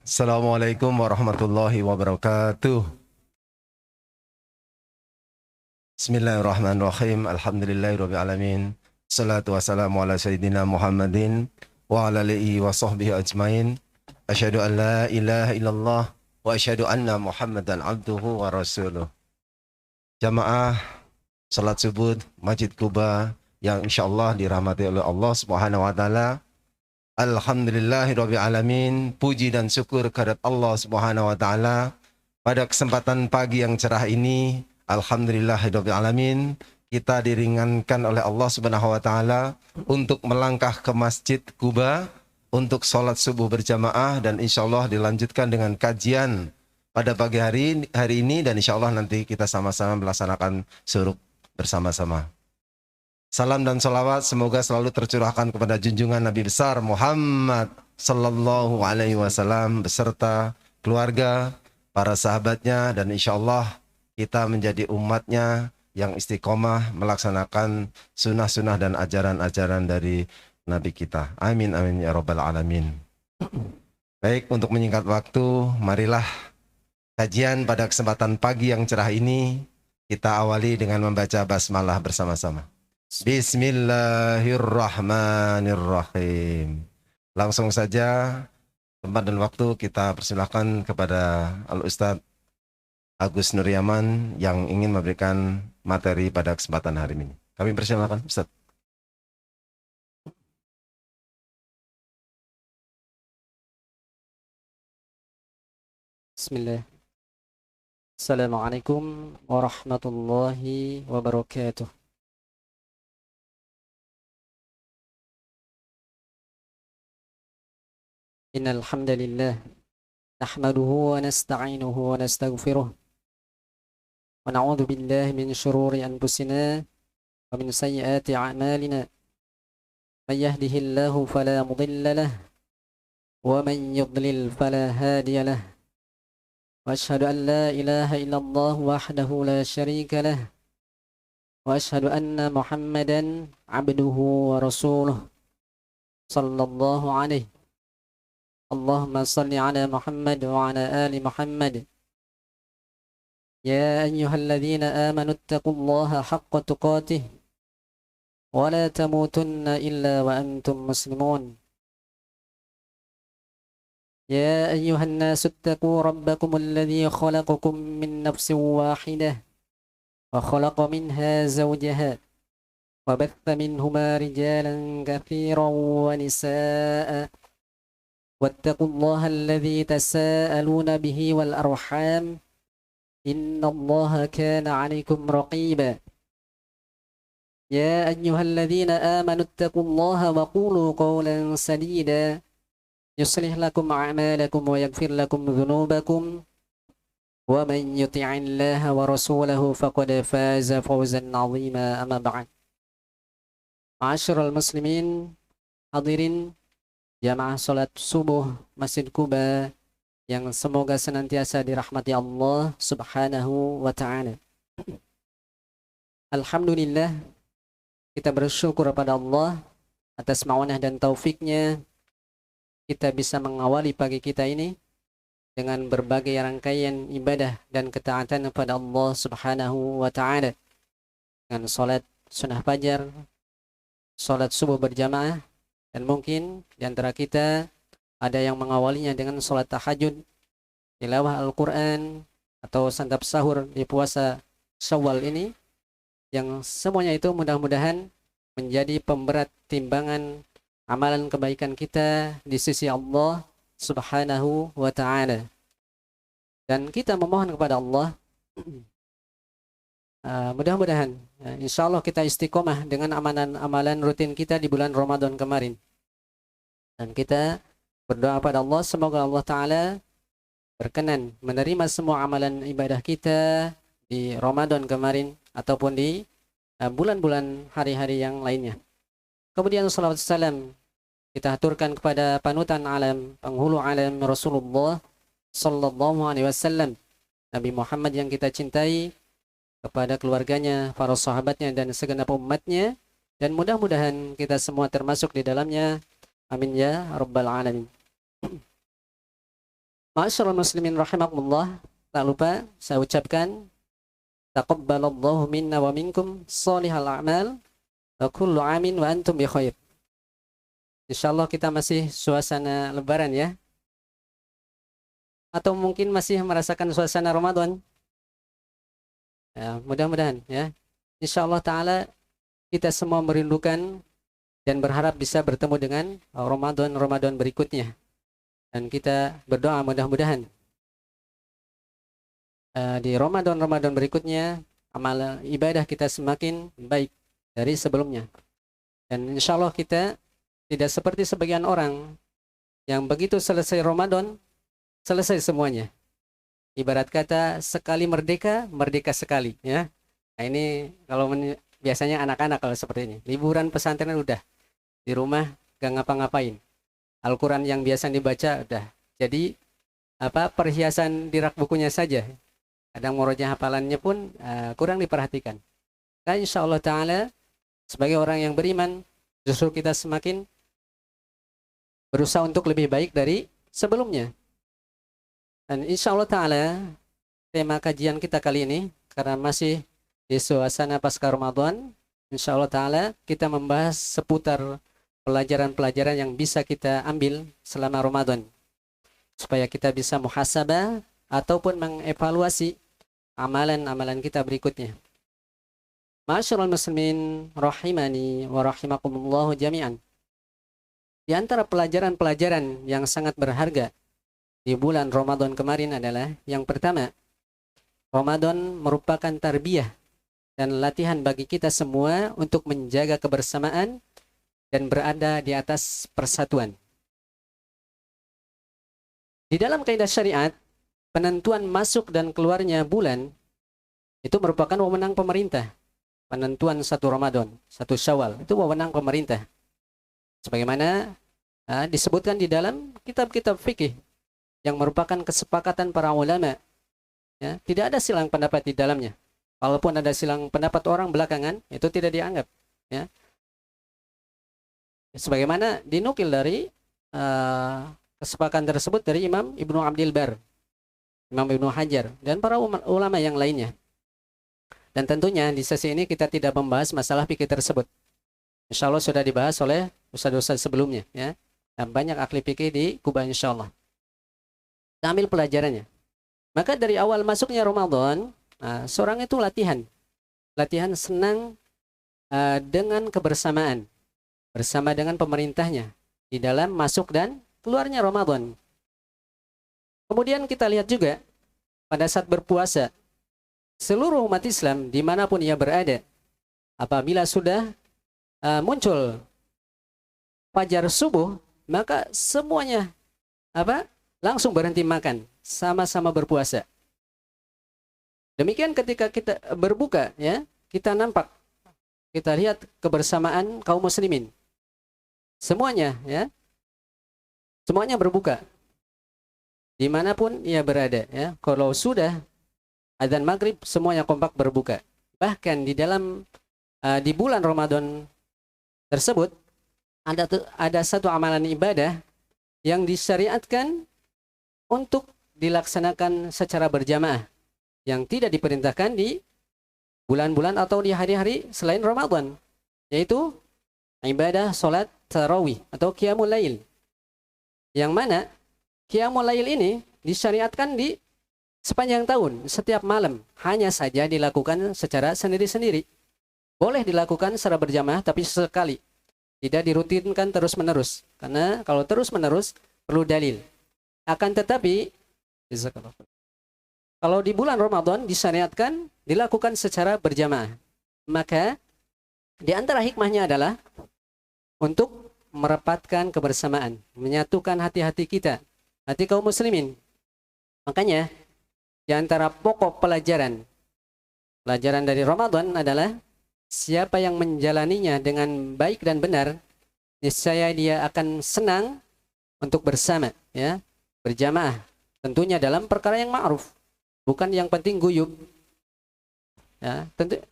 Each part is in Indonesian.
Assalamualaikum warahmatullahi wabarakatuh. Bismillahirrahmanirrahim. Alhamdulillahirabbil alamin. Salatu wassalamu ala sayyidina Muhammadin wa ala alihi wa sahbihi ajmain. Asyhadu an la ilaha illallah wa asyhadu anna Muhammadan abduhu wa rasuluh. Jamaah salat subuh Masjid Quba yang insyaallah dirahmati oleh Allah Subhanahu wa taala. Alhamdulillahirabbil alamin. Puji dan syukur kehadirat Allah Subhanahu wa taala. Pada kesempatan pagi yang cerah ini, alhamdulillahirabbil alamin, kita diringankan oleh Allah Subhanahu wa taala untuk melangkah ke Masjid Quba untuk sholat subuh berjamaah, dan insyaallah dilanjutkan dengan kajian pada pagi hari ini, dan insyaallah nanti kita sama-sama melaksanakan syuruk bersama-sama. Salam dan salawat semoga selalu tercurahkan kepada junjungan Nabi besar Muhammad sallallahu alaihi wasallam beserta keluarga, para sahabatnya, dan insyaallah kita menjadi umatnya yang istiqomah melaksanakan sunnah-sunnah dan ajaran-ajaran dari Nabi kita. Amin amin ya rabbal alamin. Baik, untuk menyingkat waktu, marilah kajian pada kesempatan pagi yang cerah ini kita awali dengan membaca basmalah bersama-sama. Bismillahirrahmanirrahim. Langsung saja tempat dan waktu kita persilahkan kepada Al-Ustadz Agus Nuryaman yang ingin memberikan materi pada kesempatan hari ini. Kami persilahkan, Ustadz. Bismillah. Assalamualaikum warahmatullahi wabarakatuh. Innal hamdalillah nahmaduhu wa nasta'inuhu wa nastaghfiruh wa na'udzu billahi min shururi anfusina wa min sayyiati a'malina. May yahdihillahu fala mudilla lahu wa man yudlil fala hadiya lahu. Wa asyhadu an la ilaha illallah wahdahu la syarika lahu wa asyhadu anna Muhammadan 'abduhu wa rasuluh sallallahu alaihi. Allahumma salli ala Muhammad wa ala ali Muhammad. Ya ayyuhalladzina amanu ittaqullaha haqqa tuqatih wa la tamutunna illa wa antum muslimun. Ya ayyuhan nasu ittaqu rabbakum alladzi khalaqakum min nafsin wahidah wa khalaqa minha zawjaha wa batha minhuma rijalan katsiran wa nisaa'a. واتقوا الله الذي تساءلون به والأرحام إن الله كان عليكم رقيبا. يا أيها الذين آمنوا اتقوا الله وقولوا قولا سديدا يصلح لكم أعمالكم ويغفر لكم ذنوبكم ومن يطع الله ورسوله فقد فاز فوزا عظيما. أما بعد. معاشر المسلمين hadirin jamaah salat subuh Masjid Quba yang semoga senantiasa dirahmati Allah Subhanahu wa ta'ala. Alhamdulillah, kita bersyukur kepada Allah atas ma'unah dan taufiknya kita bisa mengawali pagi kita ini dengan berbagai rangkaian ibadah dan ketaatan kepada Allah Subhanahu wa ta'ala, dengan salat sunnah fajar, salat subuh berjamaah, dan mungkin di antara kita ada yang mengawalinya dengan sholat tahajud, tilawah Al-Quran, atau santap sahur di puasa Syawal ini, yang semuanya itu mudah-mudahan menjadi pemberat timbangan amalan kebaikan kita di sisi Allah Subhanahu wa ta'ala. Dan kita memohon kepada Allah, mudah-mudahan insya Allah kita istiqomah dengan amalan rutin kita di bulan Ramadan kemarin. Dan kita berdoa pada Allah semoga Allah Ta'ala berkenan menerima semua amalan ibadah kita di Ramadan kemarin ataupun di bulan-bulan hari-hari yang lainnya. Kemudian salawat salam kita aturkan kepada panutan alam, penghulu alam Rasulullah sallallahu alaihi wasallam, Nabi Muhammad yang kita cintai, kepada keluarganya, para sahabatnya, dan segenap umatnya, dan mudah-mudahan kita semua termasuk di dalamnya. Amin ya rabbal alamin. Ma'asyiral muslimin rahimakumullah, tak lupa saya ucapkan taqabbalallahu minna wa minkum shalihal a'mal wa kullu amin wa antum bi khair. Insyaallah kita masih suasana lebaran ya. Atau mungkin masih merasakan suasana Ramadan. Ya, mudah-mudahan ya. Insyaallah taala kita semua merindukan dan berharap bisa bertemu dengan Ramadan berikutnya. Dan kita berdoa mudah-mudahan di Ramadan berikutnya amal ibadah kita semakin baik dari sebelumnya. Dan insya Allah kita tidak seperti sebagian orang yang begitu selesai Ramadan, selesai semuanya. Ibarat kata sekali merdeka, merdeka sekali. Ya. Nah ini kalau biasanya anak-anak kalau seperti ini. Liburan pesantren udah di rumah gak ngapa-ngapain. Al-Quran yang biasa dibaca udah jadi perhiasan di rak bukunya saja. Kadang murojaah hafalannya pun kurang diperhatikan. Nah, insya Allah Ta'ala sebagai orang yang beriman justru kita semakin berusaha untuk lebih baik dari sebelumnya. Dan insya Allah Ta'ala tema kajian kita kali ini karena masih di suasana pasca Ramadan, insya Allah Ta'ala kita membahas seputar pelajaran-pelajaran yang bisa kita ambil selama Ramadan supaya kita bisa muhasabah ataupun mengevaluasi amalan-amalan kita berikutnya. Ma'asyiral muslimin rahimani wa rahimakumullah jami'an. Di antara pelajaran-pelajaran yang sangat berharga di bulan Ramadan kemarin adalah yang pertama, Ramadan merupakan tarbiyah dan latihan bagi kita semua untuk menjaga kebersamaan dan berada di atas persatuan. Di dalam kaidah syariat, penentuan masuk dan keluarnya bulan itu merupakan wewenang pemerintah. Penentuan satu Ramadan, satu Syawal, itu wewenang pemerintah. Sebagaimana disebutkan di dalam kitab-kitab fikih yang merupakan kesepakatan para ulama. Ya, tidak ada silang pendapat di dalamnya. Walaupun ada silang pendapat orang belakangan, itu tidak dianggap. Ya. Sebagaimana dinukil dari kesepakatan tersebut dari Imam Ibnu Abdil Bar, Imam Ibnu Hajar, dan para ulama yang lainnya. Dan tentunya di sesi ini kita tidak membahas masalah fikih tersebut. Insya Allah sudah dibahas oleh ustaz-ustaz sebelumnya. Ya. Dan banyak ahli fikih di Kuba insya Allah. Kita ambil pelajarannya. Maka dari awal masuknya Ramadan, seorang itu latihan. Latihan senang dengan kebersamaan. Bersama dengan pemerintahnya di dalam masuk dan keluarnya Ramadan. Kemudian kita lihat juga pada saat berpuasa, seluruh umat Islam dimanapun ia berada, apabila sudah muncul fajar subuh, maka semuanya langsung berhenti makan, sama-sama berpuasa. Demikian ketika kita berbuka, ya kita nampak, kita lihat kebersamaan kaum muslimin. Semuanya, ya, semuanya berbuka dimanapun ia berada. Ya, kalau sudah adzan maghrib, semuanya kompak berbuka. Bahkan di dalam di bulan Ramadan tersebut ada satu amalan ibadah yang disyariatkan untuk dilaksanakan secara berjamaah, yang tidak diperintahkan di bulan-bulan atau di hari-hari selain Ramadan, yaitu ibadah sholat tarawih atau qiyamul lail. Yang mana qiyamul lail ini disyariatkan di sepanjang tahun, setiap malam, hanya saja dilakukan secara sendiri-sendiri. Boleh dilakukan secara berjamaah tapi sekali. Tidak dirutinkan terus-menerus. Karena kalau terus-menerus perlu dalil. Akan tetapi kalau di bulan Ramadan disyariatkan dilakukan secara berjamaah. Maka di antara hikmahnya adalah untuk merapatkan kebersamaan, menyatukan hati-hati kita, hati kaum muslimin. Makanya di antara pokok pelajaran dari Ramadan adalah siapa yang menjalaninya dengan baik dan benar, niscaya dia akan senang untuk bersama, ya, berjamaah. Tentunya dalam perkara yang ma'ruf, bukan yang penting guyub. Ya, tentu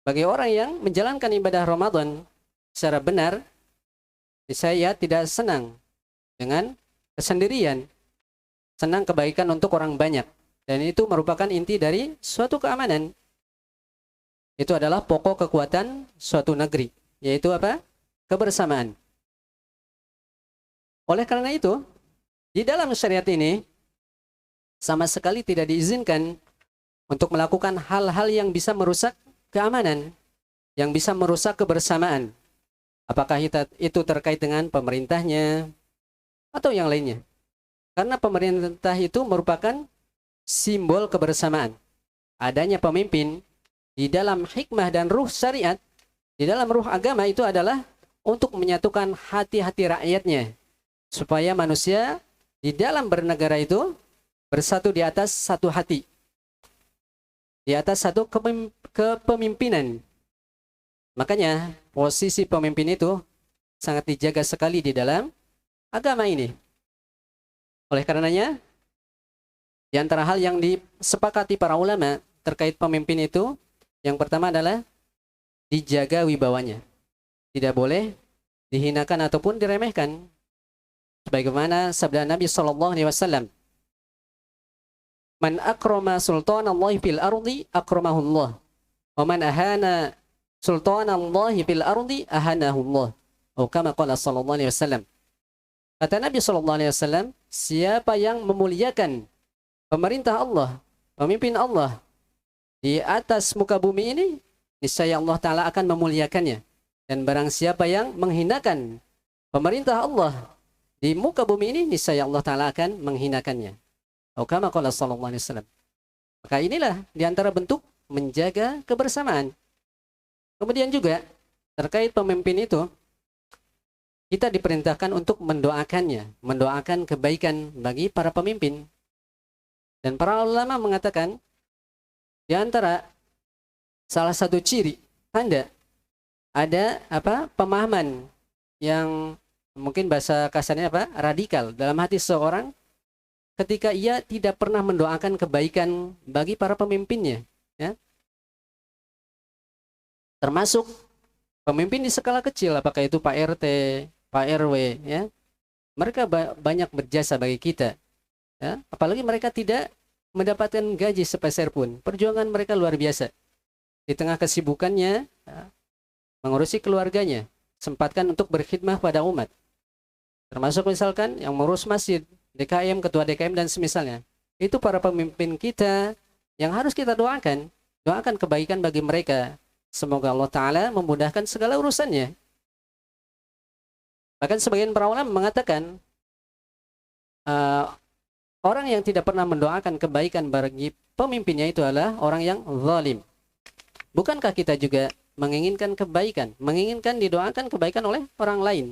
bagi orang yang menjalankan ibadah Ramadan secara benar, saya tidak senang dengan kesendirian. senang kebaikan untuk orang banyak. Dan itu merupakan inti dari suatu keamanan. Itu adalah pokok kekuatan suatu negeri, yaitu apa? Kebersamaan. Oleh karena itu, di dalam syariat ini sama sekali tidak diizinkan untuk melakukan hal-hal yang bisa merusak keamanan, yang bisa merusak kebersamaan. Apakah itu terkait dengan pemerintahnya atau yang lainnya. Karena pemerintah itu merupakan simbol kebersamaan. Adanya pemimpin di dalam hikmah dan ruh syariat, di dalam ruh agama itu adalah untuk menyatukan hati-hati rakyatnya. Supaya manusia di dalam bernegara itu bersatu di atas satu hati. Di atas satu kepemimpinan. Makanya posisi pemimpin itu sangat dijaga sekali di dalam agama ini. Oleh karenanya, di antara hal yang disepakati para ulama terkait pemimpin itu, yang pertama adalah dijaga wibawanya. Tidak boleh dihinakan ataupun diremehkan. Sebagaimana sabda Nabi SAW, "Man akrama sultanallahi fil ardi akramahullah, wa man ahana sultanallahi fil ardi ahanahullah." Atau kama qala sallallahu alaihi wasallam. Kata Nabi SAW, siapa yang memuliakan pemerintah Allah, pemimpin Allah di atas muka bumi ini, niscaya Allah Ta'ala akan memuliakannya. Dan barang siapa yang menghinakan pemerintah Allah di muka bumi ini, niscaya Allah Ta'ala akan menghinakannya. Atau kama qala sallallahu alaihi wasallam. Maka inilah di antara bentuk menjaga kebersamaan. Kemudian juga terkait pemimpin itu, kita diperintahkan untuk mendoakannya, mendoakan kebaikan bagi para pemimpin. Dan para ulama mengatakan, di antara salah satu ciri tanda ada pemahaman yang mungkin bahasa kasarnya radikal dalam hati seseorang ketika ia tidak pernah mendoakan kebaikan bagi para pemimpinnya, ya. Termasuk pemimpin di skala kecil, apakah itu Pak RT, Pak RW, ya. Mereka banyak berjasa bagi kita, ya. Apalagi mereka tidak mendapatkan gaji sepeser pun. Perjuangan mereka luar biasa. Di tengah kesibukannya, ya, mengurusi keluarganya, sempatkan untuk berkhidmah pada umat. Termasuk misalkan yang mengurus masjid, DKM, ketua DKM dan semisalnya. Itu para pemimpin kita yang harus kita doakan. Doakan kebaikan bagi mereka. Semoga Allah Ta'ala memudahkan segala urusannya. Bahkan sebagian para ulama mengatakan, orang yang tidak pernah mendoakan kebaikan bagi pemimpinnya itu adalah orang yang zalim. Bukankah kita juga menginginkan kebaikan, menginginkan didoakan kebaikan oleh orang lain?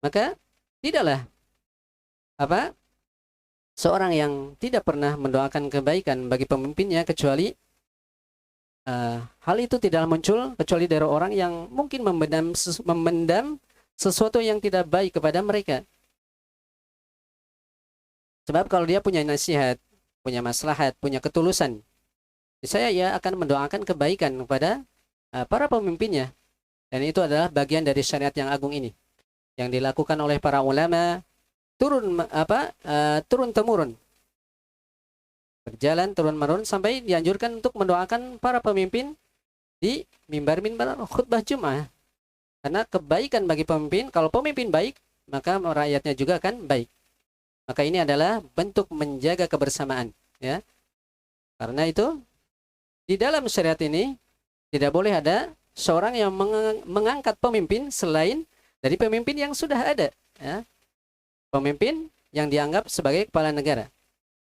Maka tidaklah seorang yang tidak pernah mendoakan kebaikan bagi pemimpinnya kecuali hal itu tidak muncul kecuali dari orang yang mungkin memendam sesuatu yang tidak baik kepada mereka. Sebab kalau dia punya nasihat, punya maslahat, punya ketulusan, saya ia akan mendoakan kebaikan kepada para pemimpinnya. Dan itu adalah bagian dari syariat yang agung ini, yang dilakukan oleh para ulama turun temurun, berjalan turun menurun sampai dianjurkan untuk mendoakan para pemimpin di mimbar-mimbar khutbah Jumat. Karena kebaikan bagi pemimpin, kalau pemimpin baik, maka rakyatnya juga akan baik. Maka ini adalah bentuk menjaga kebersamaan, ya. Karena itu di dalam syariat ini tidak boleh ada seorang yang mengangkat pemimpin selain dari pemimpin yang sudah ada, ya. Pemimpin yang dianggap sebagai kepala negara.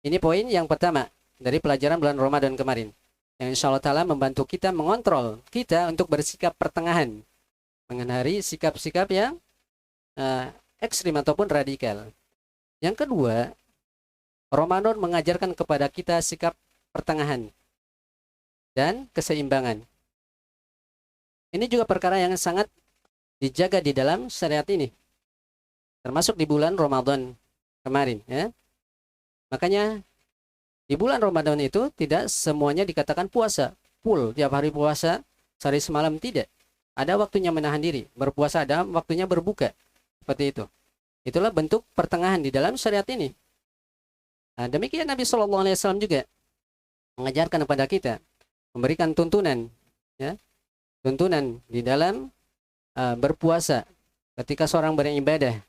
Ini poin yang pertama dari pelajaran bulan Ramadan kemarin, yang insya Allah Ta'ala membantu kita mengontrol kita untuk bersikap pertengahan, menghindari sikap-sikap yang ekstrim ataupun radikal. Yang kedua, Ramadan mengajarkan kepada kita sikap pertengahan dan keseimbangan. Ini juga perkara yang sangat dijaga di dalam syariat ini, termasuk di bulan Ramadan kemarin, ya. Makanya di bulan Ramadan itu tidak semuanya dikatakan puasa full, tiap hari puasa sehari semalam, tidak. Ada waktunya menahan diri, berpuasa ada waktunya berbuka, seperti itu. Itulah bentuk pertengahan di dalam syariat ini. Nah, demikian Nabi Shallallahu Alaihi Wasallam juga mengajarkan kepada kita, memberikan tuntunan, ya, tuntunan di dalam berpuasa, ketika seorang beribadah,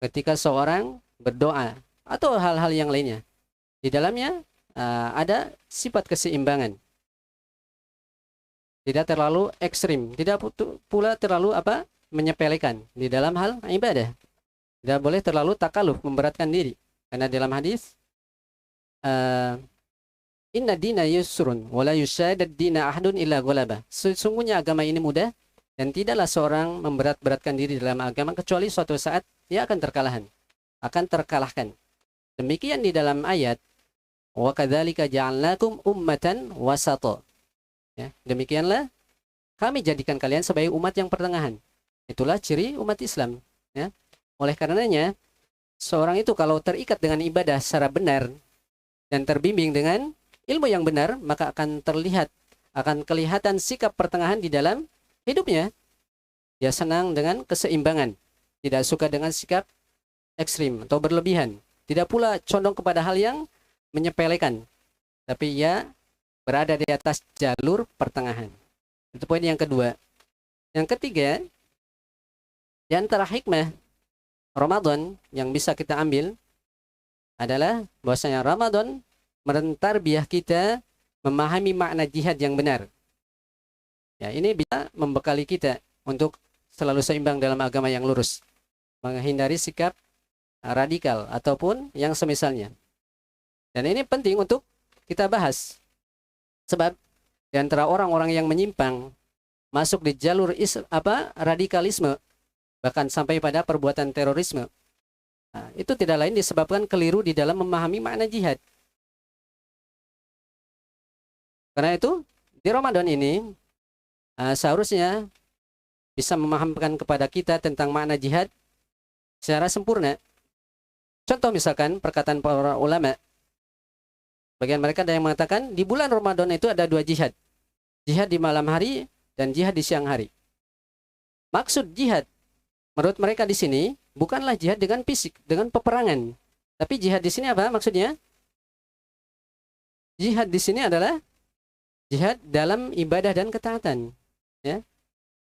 ketika seorang berdoa, atau hal-hal yang lainnya. Di dalamnya ada sifat keseimbangan. Tidak terlalu ekstrim, tidak pula terlalu menyepelekan di dalam hal ibadah. Tidak boleh terlalu takaluf, memberatkan diri. Karena dalam hadis, inna dina yusrun, wala yusyadad dina ahadun illa ghalabah. Sesungguhnya agama ini mudah, dan tidaklah seorang memberat-beratkan diri dalam agama, kecuali suatu saat dia akan terkalahkan. Demikian di dalam ayat, wa kadzalika ja'alnakum ummatan wasata. Ya, demikianlah kami jadikan kalian sebagai umat yang pertengahan. Itulah ciri umat Islam. Ya. Oleh karenanya, seorang itu kalau terikat dengan ibadah secara benar dan terbimbing dengan ilmu yang benar, maka akan kelihatan sikap pertengahan di dalam hidupnya. Dia senang dengan keseimbangan, tidak suka dengan sikap ekstrim atau berlebihan, tidak pula condong kepada hal yang menyepelekan, tapi ia berada di atas jalur pertengahan. Itu poin yang kedua. Yang ketiga, di antara hikmah Ramadan yang bisa kita ambil adalah bahwasanya Ramadan mentarbiah kita memahami makna jihad yang benar. Ya, ini bisa membekali kita untuk selalu seimbang dalam agama yang lurus, menghindari sikap radikal ataupun yang semisalnya. Dan ini penting untuk kita bahas. Sebab di antara orang-orang yang menyimpang masuk di jalur radikalisme, bahkan sampai pada perbuatan terorisme, nah, itu tidak lain disebabkan keliru di dalam memahami makna jihad. Karena itu di Ramadan ini seharusnya bisa memahamkan kepada kita tentang makna jihad secara sempurna. Contoh misalkan perkataan para ulama. Bagian mereka ada yang mengatakan di bulan Ramadan itu ada 2 jihad. Jihad di malam hari dan jihad di siang hari. Maksud jihad menurut mereka di sini bukanlah jihad dengan fisik, dengan peperangan. Tapi jihad di sini apa maksudnya? Jihad di sini adalah jihad dalam ibadah dan ketaatan. Ya.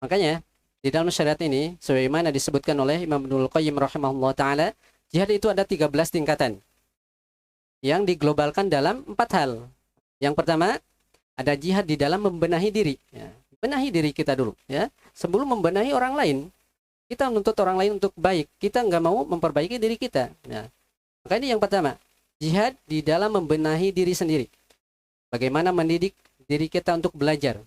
Makanya di dalam syariat ini, sebagaimana disebutkan oleh Imam Ibnul Qayyim rahimahullah ta'ala, jihad itu ada 13 tingkatan yang diglobalkan dalam 4 hal. Yang pertama, ada jihad di dalam membenahi diri. Ya. Benahi diri kita dulu. Ya. Sebelum membenahi orang lain, kita menuntut orang lain untuk baik. Kita nggak mau memperbaiki diri kita. Ya. Maka ini yang pertama, jihad di dalam membenahi diri sendiri. Bagaimana mendidik diri kita untuk belajar.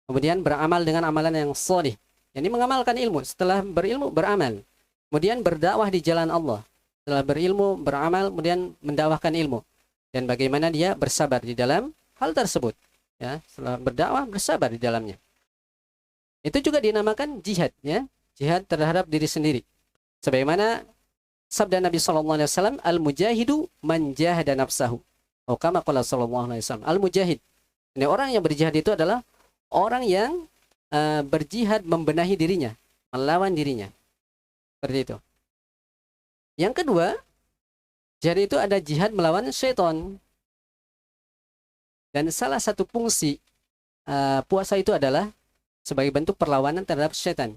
Kemudian beramal dengan amalan yang sholih. Ini mengamalkan ilmu. Setelah berilmu, beramal. Kemudian berdakwah di jalan Allah. Setelah berilmu, beramal, kemudian mendakwahkan ilmu. Dan bagaimana dia bersabar di dalam hal tersebut. Ya, setelah berdakwah, bersabar di dalamnya. Itu juga dinamakan jihad. Ya, jihad terhadap diri sendiri. Sebagaimana sabda Nabi SAW, Al-mujahidu man jahada nafsahu. Oh, kama qala sallallahu alaihi wasallam. Al-mujahid. Ini orang yang berjihad itu adalah orang yang berjihad membenahi dirinya, melawan dirinya. Seperti itu. Yang kedua, jihad itu ada jihad melawan syaitan. Dan salah satu fungsi puasa itu adalah sebagai bentuk perlawanan terhadap syaitan.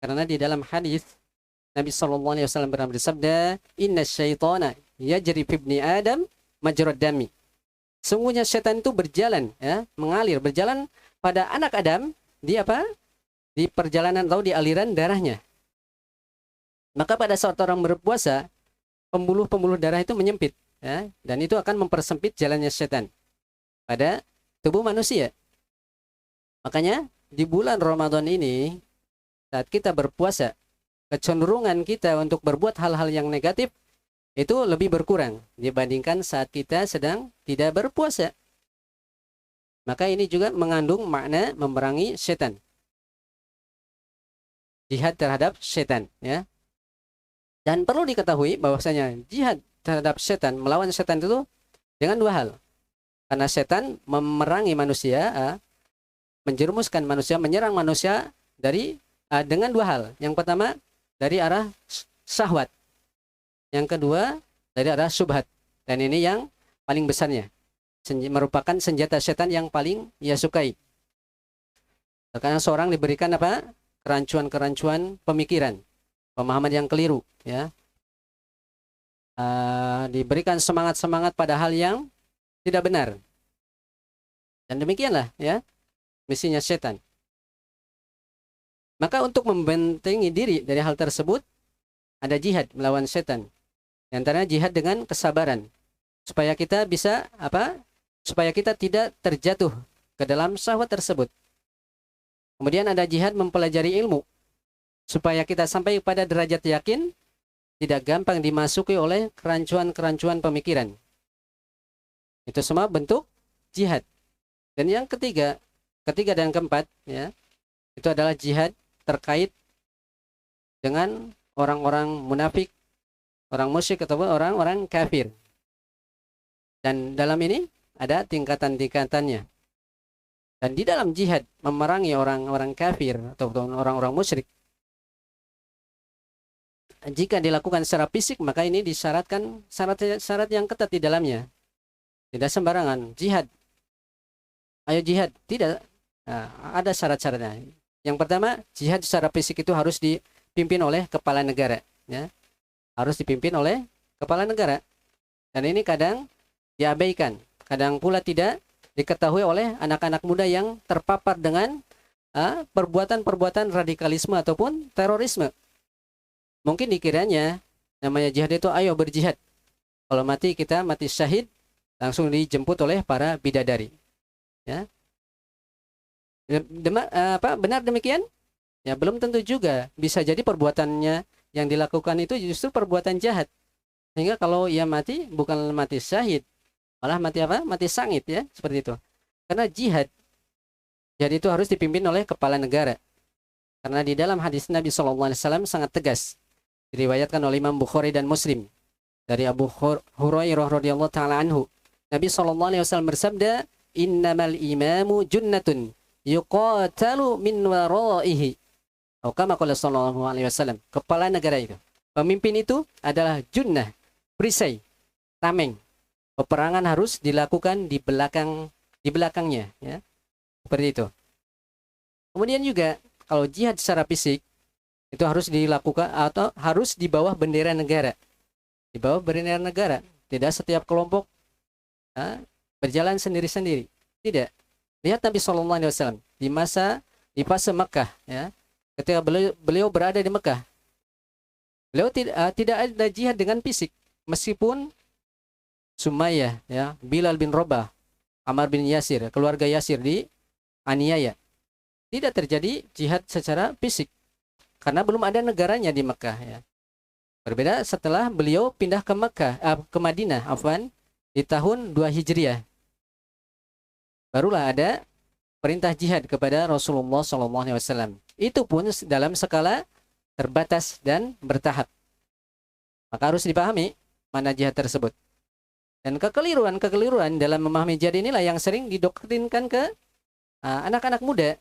Karena di dalam hadis Nabi SAW bersabda, Inna syaitana yajri fi ibni Adam majrad dami. Sungguhnya syaitan itu berjalan, ya, mengalir, berjalan pada anak Adam di apa? Di perjalanan atau di aliran darahnya. Maka pada saat orang berpuasa, pembuluh-pembuluh darah itu menyempit, ya, dan itu akan mempersempit jalannya syaitan pada tubuh manusia. Makanya di bulan Ramadan ini, saat kita berpuasa, kecenderungan kita untuk berbuat hal-hal yang negatif itu lebih berkurang dibandingkan saat kita sedang tidak berpuasa. Maka ini juga mengandung makna memerangi setan. Jihad terhadap setan, ya. Dan perlu diketahui bahwasanya jihad terhadap setan, melawan setan itu dengan 2 hal. Karena setan memerangi manusia, menjerumuskan manusia, menyerang manusia dari dengan 2 hal. Yang pertama dari arah syahwat, Yang kedua dari arah syubhat. Dan ini yang paling besarnya. Merupakan senjata setan yang paling ia sukai. Karena seorang diberikan apa? Kerancuan-kerancuan pemikiran, pemahaman yang keliru, ya. Diberikan semangat-semangat pada hal yang tidak benar. Dan demikianlah, ya, misinya setan. Maka untuk membentengi diri dari hal tersebut, ada jihad melawan setan. Di antaranya jihad dengan kesabaran, supaya kita bisa apa? Supaya kita tidak terjatuh ke dalam syahwat tersebut. Kemudian ada jihad mempelajari ilmu, supaya kita sampai pada derajat yakin, tidak gampang dimasuki oleh kerancuan-kerancuan pemikiran. Itu semua bentuk jihad. Dan yang ketiga dan keempat, ya, itu adalah jihad terkait dengan orang-orang munafik, orang musyrik ataupun orang-orang kafir. Dan dalam ini ada tingkatan-tingkatannya. Dan di dalam jihad memerangi orang-orang kafir ataupun orang-orang musyrik, jika dilakukan secara fisik, maka ini disyaratkan syarat yang ketat di dalamnya. Tidak sembarangan jihad. Ayo jihad, tidak. Nah, ada syarat-syaratnya. Yang pertama, jihad secara fisik itu harus dipimpin oleh kepala negara, ya. Harus dipimpin oleh kepala negara. Dan ini kadang diabaikan, kadang pula tidak diketahui oleh anak-anak muda yang terpapar dengan perbuatan-perbuatan radikalisme ataupun terorisme. Mungkin dikiranya namanya jihad itu ayo berjihad. Kalau mati kita mati syahid, langsung dijemput oleh para bidadari. Ya. Benar demikian? Ya, belum tentu juga. Bisa jadi perbuatannya yang dilakukan itu justru perbuatan jahat. Sehingga kalau ia mati bukan mati syahid, malah mati apa? Mati sangit, ya, seperti itu. Karena jihad itu harus dipimpin oleh kepala negara. Karena di dalam hadis Nabi SAW sangat tegas. Diriwayatkan oleh Imam Bukhari dan Muslim dari Abu Hurairah radhiyallahu taala anhu. Nabi SAW bersabda, "Innamal imamu junnatun yuqatalu min waraihi." Atau kama qala sallallahu alaihi wasallam. Kepala negara itu, pemimpin itu adalah junnah, perisai, tameng. Peperangan harus dilakukan di belakangnya, ya. Seperti itu. Kemudian juga kalau jihad secara fisik itu harus dilakukan atau harus di bawah bendera negara. Di bawah bendera negara. Tidak setiap kelompok berjalan sendiri-sendiri. Tidak. Lihat Nabi SAW di fase Mekah, ya. Ketika beliau berada di Mekah, beliau tidak ada jihad dengan fisik, meskipun Sumayyah, ya, Bilal bin Rabah, Ammar bin Yasir, keluarga Yasir dianiaya. Tidak terjadi jihad secara fisik karena belum ada negaranya di Mekah, ya. Berbeda setelah beliau pindah ke Madinah, di tahun 2 Hijriah. Barulah ada perintah jihad kepada Rasulullah SAW. Itu pun dalam skala terbatas dan bertahap. Maka harus dipahami mana jihad tersebut. Dan kekeliruan dalam memahami jihad inilah yang sering didoktrinkan ke anak-anak muda.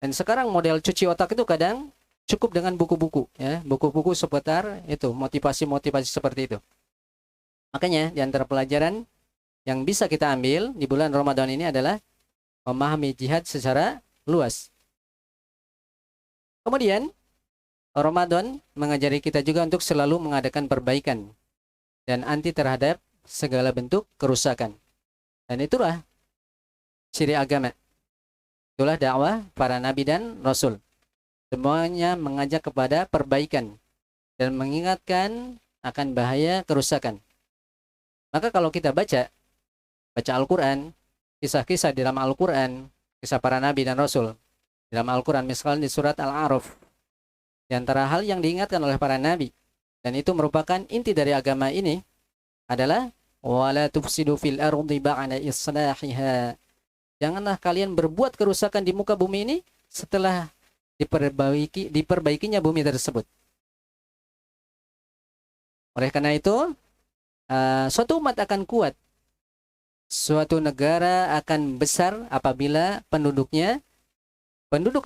Dan sekarang model cuci otak itu kadang cukup dengan buku-buku, ya, buku-buku seputar itu, motivasi-motivasi seperti itu. Makanya di antara pelajaran yang bisa kita ambil di bulan Ramadan ini adalah memahami jihad secara luas. Kemudian Ramadan mengajari kita juga untuk selalu mengadakan perbaikan dan anti terhadap segala bentuk kerusakan. Dan itulah ciri agama. Itulah dakwah para nabi dan rasul. Semuanya mengajak kepada perbaikan dan mengingatkan akan bahaya kerusakan. Maka kalau kita baca Al-Quran, kisah-kisah di dalam Al-Quran, kisah para nabi dan rasul di dalam Al-Quran, misalnya di surat Al-A'raf, di antara hal yang diingatkan oleh para nabi, dan itu merupakan inti dari agama ini, adalah wala tufsidu fil ardi ba'da islahiha. Janganlah kalian berbuat kerusakan di muka bumi ini setelah diperbaikinya bumi tersebut. Oleh karena itu, suatu umat akan kuat, suatu negara akan besar apabila penduduk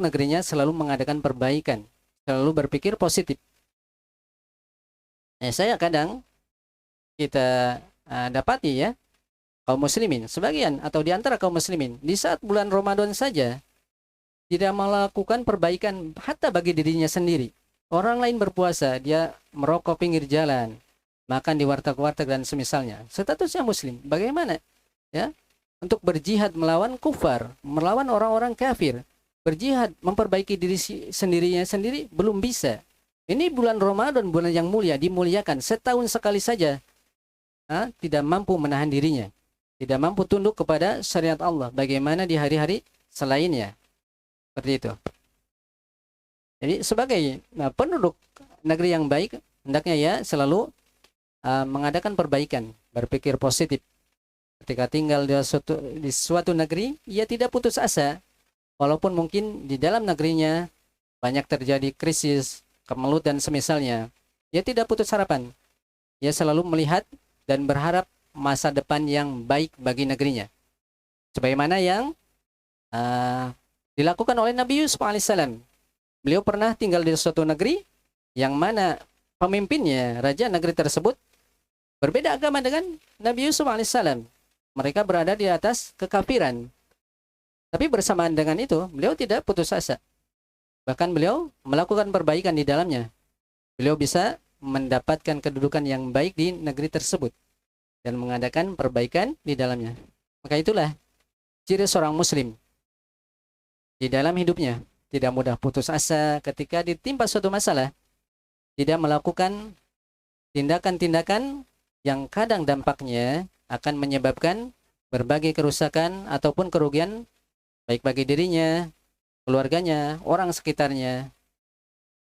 negerinya selalu mengadakan perbaikan, selalu berpikir positif. Saya kadang kita dapati ya, kaum muslimin, sebagian atau di antara kaum muslimin, di saat bulan Ramadan saja, tidak melakukan perbaikan hatta bagi dirinya sendiri. Orang lain berpuasa, dia merokok pinggir jalan, makan di warteg-warteg dan semisalnya. Statusnya muslim. Bagaimana? Ya, untuk berjihad melawan kufar, melawan orang-orang kafir. Berjihad memperbaiki diri sendirinya sendiri belum bisa. Ini bulan Ramadan, bulan yang mulia, dimuliakan. Setahun sekali saja tidak mampu menahan dirinya. Tidak mampu tunduk kepada syariat Allah. Bagaimana di hari-hari selainnya. Seperti itu. Jadi sebagai penduduk negeri yang baik, hendaknya ya selalu mengadakan perbaikan, berpikir positif. Ketika tinggal di suatu negeri, ia tidak putus asa. Walaupun mungkin di dalam negerinya banyak terjadi krisis, kemelut dan semisalnya. Ia tidak putus harapan. Ia selalu melihat dan berharap masa depan yang baik bagi negerinya. Sebagaimana yang dilakukan oleh Nabi Yusuf alaihissalam. Beliau pernah tinggal di suatu negeri yang mana pemimpinnya, raja negeri tersebut, berbeda agama dengan Nabi Yusuf alaihissalam. Mereka berada di atas kekafiran. Tapi bersamaan dengan itu, beliau tidak putus asa. Bahkan beliau melakukan perbaikan di dalamnya. Beliau bisa mendapatkan kedudukan yang baik di negeri tersebut dan mengadakan perbaikan di dalamnya. Maka itulah ciri seorang muslim di dalam hidupnya. Tidak mudah putus asa ketika ditimpa suatu masalah. Tidak melakukan tindakan-tindakan yang kadang dampaknya akan menyebabkan berbagai kerusakan ataupun kerugian baik bagi dirinya, keluarganya, orang sekitarnya,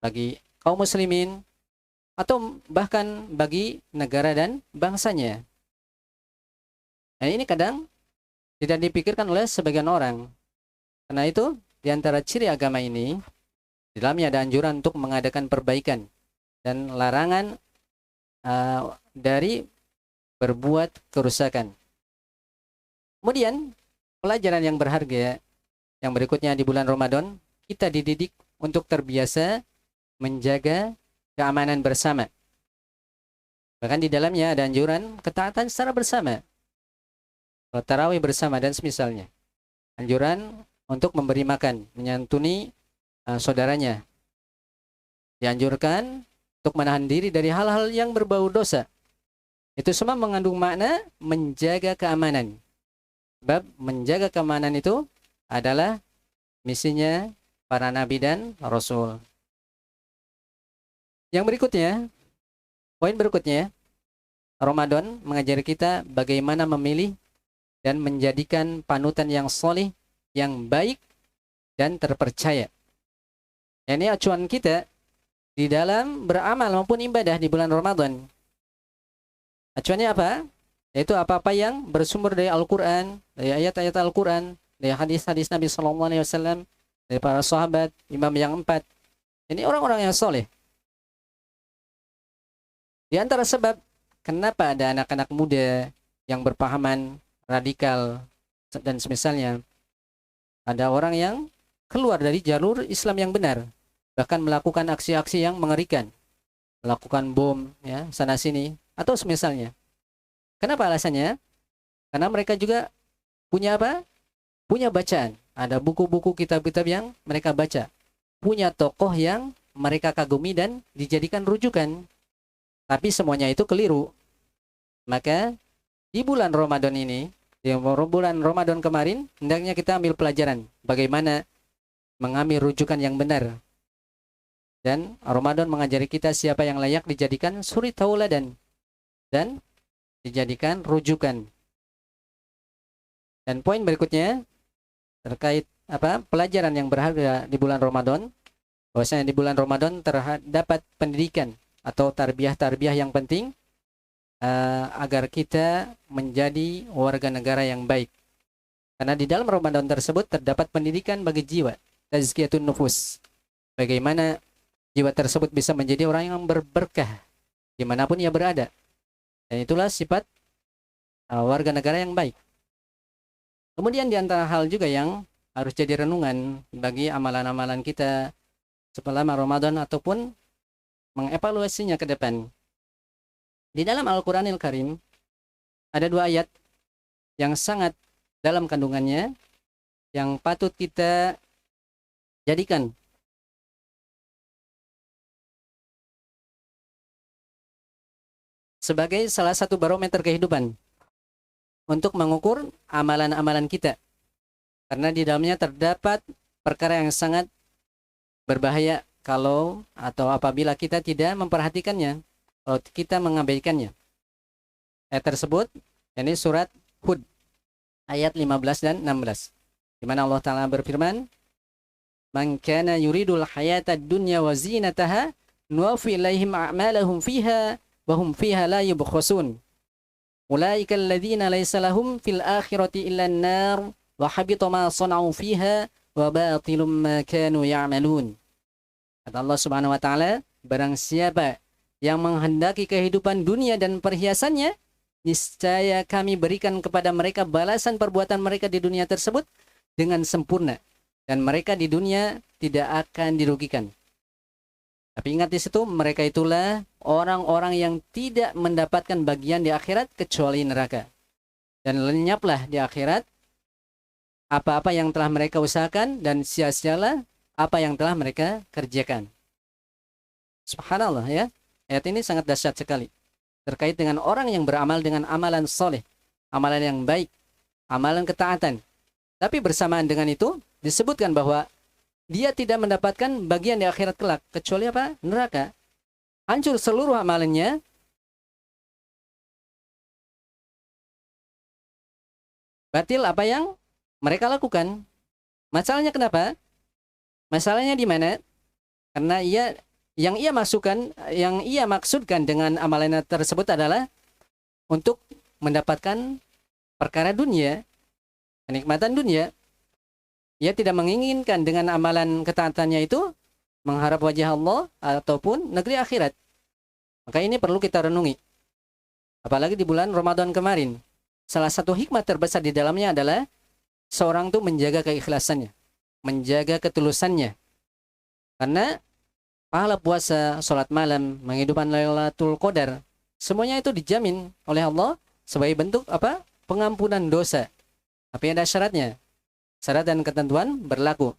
bagi kaum muslimin, atau bahkan bagi negara dan bangsanya. Nah, ini kadang tidak dipikirkan oleh sebagian orang. Karena itu, di antara ciri agama ini, di dalamnya ada anjuran untuk mengadakan perbaikan dan larangan dari berbuat kerusakan. Kemudian, pelajaran yang berharga yang berikutnya di bulan Ramadan, kita dididik untuk terbiasa menjaga keamanan bersama. Bahkan di dalamnya ada anjuran ketaatan secara bersama. Tarawih bersama dan semisalnya. Anjuran untuk memberi makan, menyantuni saudaranya. Dianjurkan untuk menahan diri dari hal-hal yang berbau dosa. Itu semua mengandung makna menjaga keamanan. Sebab menjaga keamanan itu adalah misinya para nabi dan rasul. Yang berikutnya, poin berikutnya, Ramadan mengajari kita bagaimana memilih dan menjadikan panutan yang soleh, yang baik dan terpercaya. Ini acuan kita di dalam beramal maupun ibadah di bulan Ramadan. Acuannya apa? Yaitu apa-apa yang bersumber dari Al-Quran, dari ayat-ayat Al-Quran, dari hadis-hadis Nabi SAW, dari para sahabat, imam yang 4. Ini orang-orang yang soleh. Di antara sebab kenapa ada anak-anak muda yang berpahaman radikal dan semisalnya, ada orang yang keluar dari jalur Islam yang benar, bahkan melakukan aksi-aksi yang mengerikan, melakukan bom ya sana sini atau semisalnya. Kenapa alasannya? Karena mereka juga punya apa? Punya bacaan. Ada buku-buku kitab-kitab yang mereka baca. Punya tokoh yang mereka kagumi dan dijadikan rujukan. Tapi semuanya itu keliru. Maka di bulan Ramadan ini, di bulan Ramadan kemarin, hendaknya kita ambil pelajaran bagaimana mengambil rujukan yang benar. Dan Ramadan mengajari kita siapa yang layak dijadikan suri tauladan dan dijadikan rujukan. Dan poin berikutnya terkait pelajaran yang berharga di bulan Ramadan, bahwasanya di bulan Ramadan terdapat pendidikan atau tarbiyah-tarbiyah yang penting agar kita menjadi warga negara yang baik. Karena di dalam Ramadan tersebut terdapat pendidikan bagi jiwa, tazkiyatun nufus. Bagaimana jiwa tersebut bisa menjadi orang yang berberkah dimanapun ia berada. Dan itulah sifat warga negara yang baik. Kemudian di antara hal juga yang harus jadi renungan bagi amalan-amalan kita selama Ramadan ataupun mengevaluasinya ke depan. Di dalam Al-Qur'anil Karim ada dua ayat yang sangat dalam kandungannya yang patut kita jadikan sebagai salah satu barometer kehidupan untuk mengukur amalan-amalan kita. Karena di dalamnya terdapat perkara yang sangat berbahaya kalau atau apabila kita tidak memperhatikannya, kalau kita mengabaikannya. Ayat tersebut, ini surat Hud, ayat 15 dan 16. Di mana Allah Ta'ala berfirman, "Man kana yuridul hayata dunya wa zinataha, nuwaffi ilaihim a'malahum fiha, wa hum fiha la yubkhasun. Ulaika alladhina laysa lahum fil akhirati illa an-nar, wa habita ma sana'u fiha, wa batilum ma kanu ya'malun." Kata Allah Subhanahu wa taala, barang siapa yang menghendaki kehidupan dunia dan perhiasannya, niscaya kami berikan kepada mereka balasan perbuatan mereka di dunia tersebut dengan sempurna, dan mereka di dunia tidak akan dirugikan. Tapi ingat di situ, mereka itulah orang-orang yang tidak mendapatkan bagian di akhirat kecuali neraka. Dan lenyaplah di akhirat apa-apa yang telah mereka usahakan, dan sia-sialah apa yang telah mereka kerjakan. Subhanallah ya. Ayat ini sangat dahsyat sekali. Terkait dengan orang yang beramal dengan amalan soleh, amalan yang baik, amalan ketaatan. Tapi bersamaan dengan itu, disebutkan bahwa dia tidak mendapatkan bagian di akhirat kelak. Kecuali apa? Neraka. Hancur seluruh amalannya. Batil apa yang mereka lakukan. Masalahnya kenapa? Masalahnya di mana? Karena yang ia maksudkan dengan amalan tersebut adalah untuk mendapatkan perkara dunia, kenikmatan dunia. Ia tidak menginginkan dengan amalan ketaatannya itu mengharap wajah Allah ataupun negeri akhirat. Maka ini perlu kita renungi. Apalagi di bulan Ramadan kemarin. Salah satu hikmah terbesar di dalamnya adalah seorang itu menjaga keikhlasannya, menjaga ketulusannya. Karena pahala puasa, sholat malam, menghidupkan Lailatul Qadar, semuanya itu dijamin oleh Allah sebagai bentuk apa? Pengampunan dosa. Tapi ada syaratnya. Syarat dan ketentuan berlaku.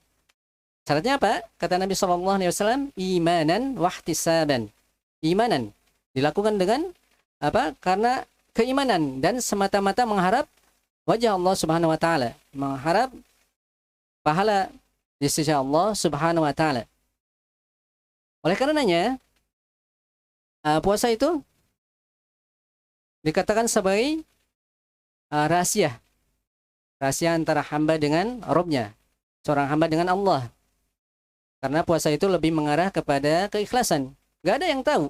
Syaratnya apa? Kata Nabi SAW, imanan wahtisaban. Imanan dilakukan dengan apa? Karena keimanan dan semata-mata mengharap wajah Allah Subhanahu wa taala, mengharap pahala di sisi Allah Subhanahu wa taala. Oleh karenanya, puasa itu dikatakan sebagai rahasia antara hamba dengan Rabb-nya, seorang hamba dengan Allah. Karena puasa itu lebih mengarah kepada keikhlasan. Gak ada yang tahu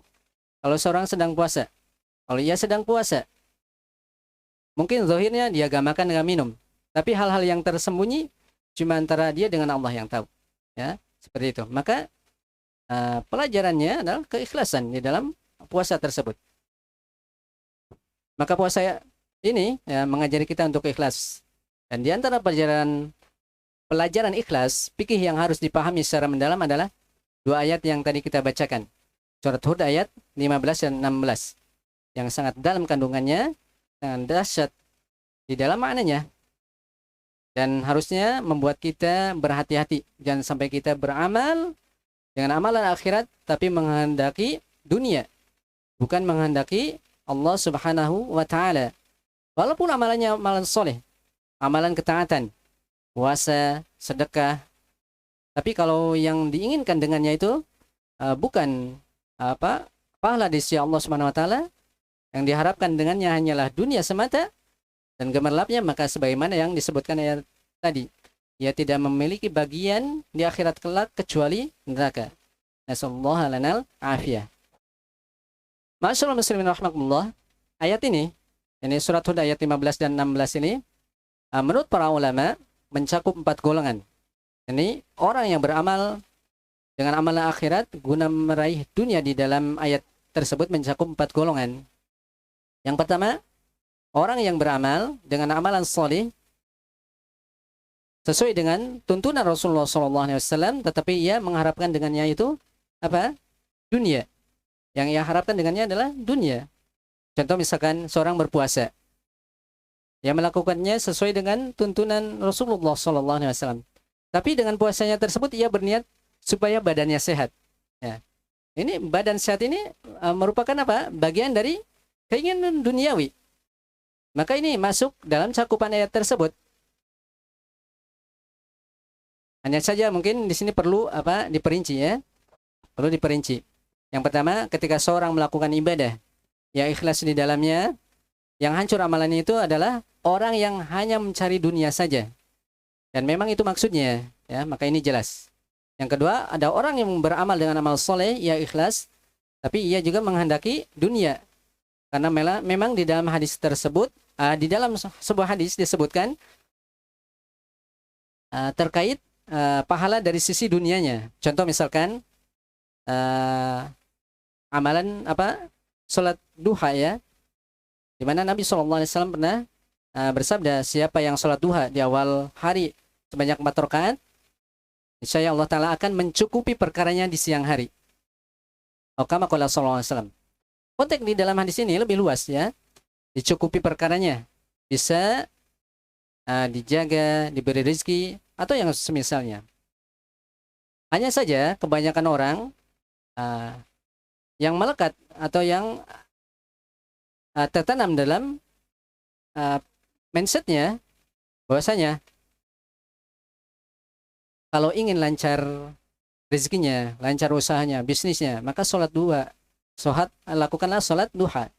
kalau seorang sedang puasa. Kalau ia sedang puasa, mungkin zahirnya dia gak makan, gak minum. Tapi hal-hal yang tersembunyi cuma antara dia dengan Allah yang tahu. Ya, seperti itu. Maka pelajarannya adalah keikhlasan di dalam puasa tersebut. Maka puasa ini ya, mengajari kita untuk ikhlas. Dan di antara pelajaran ikhlas, fikih yang harus dipahami secara mendalam adalah dua ayat yang tadi kita bacakan. Surat Hud ayat 15 dan 16. Yang sangat dalam kandungannya, sangat dahsyat di dalam maknanya. Dan harusnya membuat kita berhati-hati. Jangan sampai kita beramal dengan amalan akhirat, tapi menghendaki dunia. Bukan menghendaki Allah Subhanahu wa ta'ala. Walaupun amalannya amalan soleh, amalan ketaatan, puasa, sedekah. Tapi kalau yang diinginkan dengannya itu bukan pahala di sisi Allah Subhanahu wa taala, yang diharapkan dengannya hanyalah dunia semata dan gemerlapnya, maka sebagaimana yang disebutkan ayat tadi, ia tidak memiliki bagian di akhirat kelak kecuali neraka. Nasallallahu lanal afiyah. Masyaallah muslimin rahimakumullah. Ayat ini surat Hud ayat 15 dan 16 ini menurut para ulama mencakup 4 golongan. Ini orang yang beramal dengan amalan akhirat guna meraih dunia. Di dalam ayat tersebut mencakup 4 golongan. Yang pertama, orang yang beramal dengan amalan soleh sesuai dengan tuntunan Rasulullah SAW, tetapi ia mengharapkan dengannya itu apa? Dunia. Yang ia harapkan dengannya adalah dunia. Contoh misalkan seorang berpuasa, yang melakukannya sesuai dengan tuntunan Rasulullah SAW. Tapi dengan puasanya tersebut ia berniat supaya badannya sehat. Ya. Ini badan sehat ini merupakan apa? Bagian dari keinginan duniawi. Maka ini masuk dalam cakupan ayat tersebut. Hanya saja mungkin di sini perlu diperinci ya. Perlu diperinci. Yang pertama, ketika seorang melakukan ibadah yang ikhlas di dalamnya, yang hancur amalannya itu adalah orang yang hanya mencari dunia saja. Dan memang itu maksudnya, ya, maka ini jelas. Yang kedua, ada orang yang beramal dengan amal soleh, ya ikhlas, tapi ia juga menghendaki dunia. Karena memang di dalam hadis tersebut, di dalam sebuah hadis disebutkan terkait pahala dari sisi dunianya. Contoh misalkan amalan salat duha ya, di mana Nabi SAW pernah bersabda, siapa yang salat duha di awal hari sebanyak 4 rakaat, niscaya Allah Ta'ala akan mencukupi perkaranya di siang hari. Kama qala sallallahu alaihi wasallam. Konteks di dalam hadis ini lebih luas ya. Dicukupi perkaranya, bisa dijaga, diberi rezeki, atau yang semisalnya. Hanya saja kebanyakan orang yang melekat atau yang tertanam dalam mindsetnya bahwasanya kalau ingin lancar rezekinya, lancar usahanya, bisnisnya, maka lakukanlah sholat duha.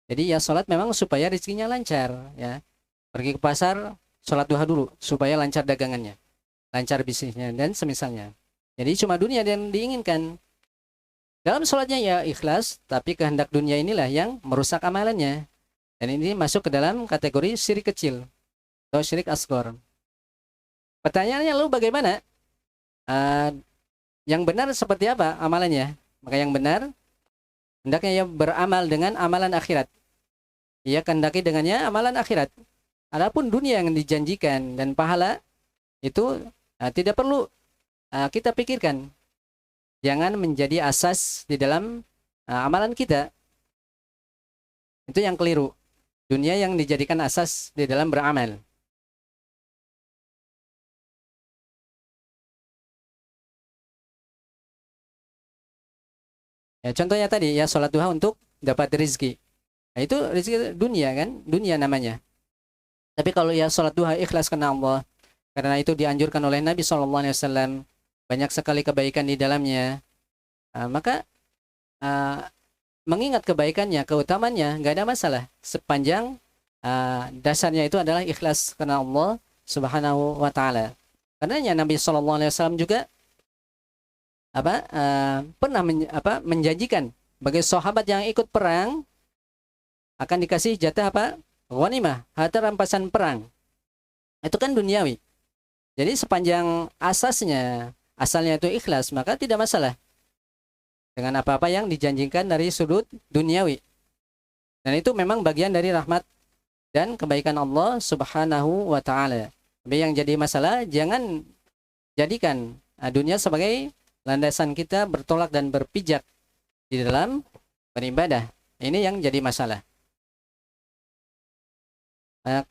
Jadi ya sholat memang supaya rezekinya lancar ya. Pergi ke pasar, sholat duha dulu supaya lancar dagangannya, lancar bisnisnya dan semisalnya. Jadi cuma dunia yang diinginkan. Dalam sholatnya ya ikhlas, tapi kehendak dunia inilah yang merusak amalannya. Dan ini masuk ke dalam kategori syirik kecil atau syirik asghar. Pertanyaannya lalu bagaimana? Yang benar seperti apa amalannya? Maka yang benar hendaknya ia beramal dengan amalan akhirat. Ia kehendaki dengannya amalan akhirat. Adapun dunia yang dijanjikan dan pahala itu tidak perlu kita pikirkan. Jangan menjadi asas di dalam amalan kita. Itu yang keliru. Dunia yang dijadikan asas di dalam beramal. Ya, contohnya tadi ya sholat duha untuk dapat rezeki. Nah, itu rezeki dunia kan, dunia namanya. Tapi kalau ya sholat duha ikhlas karena Allah, karena itu dianjurkan oleh Nabi SAW, banyak sekali kebaikan di dalamnya, maka mengingat kebaikannya, keutamannya, nggak ada masalah. Sepanjang dasarnya itu adalah ikhlas karena Allah Subhanahu Wa Taala. Karenanya Nabi SAW juga pernah menjanjikan bagi sahabat yang ikut perang akan dikasih jatah ghanimah, harta rampasan perang. Itu kan duniawi. Jadi sepanjang asalnya itu ikhlas, maka tidak masalah dengan apa-apa yang dijanjikan dari sudut duniawi. Dan itu memang bagian dari rahmat dan kebaikan Allah Subhanahu Wa Taala. Tapi yang jadi masalah, jangan jadikan dunia sebagai landasan kita bertolak dan berpijak di dalam beribadah. Ini yang jadi masalah.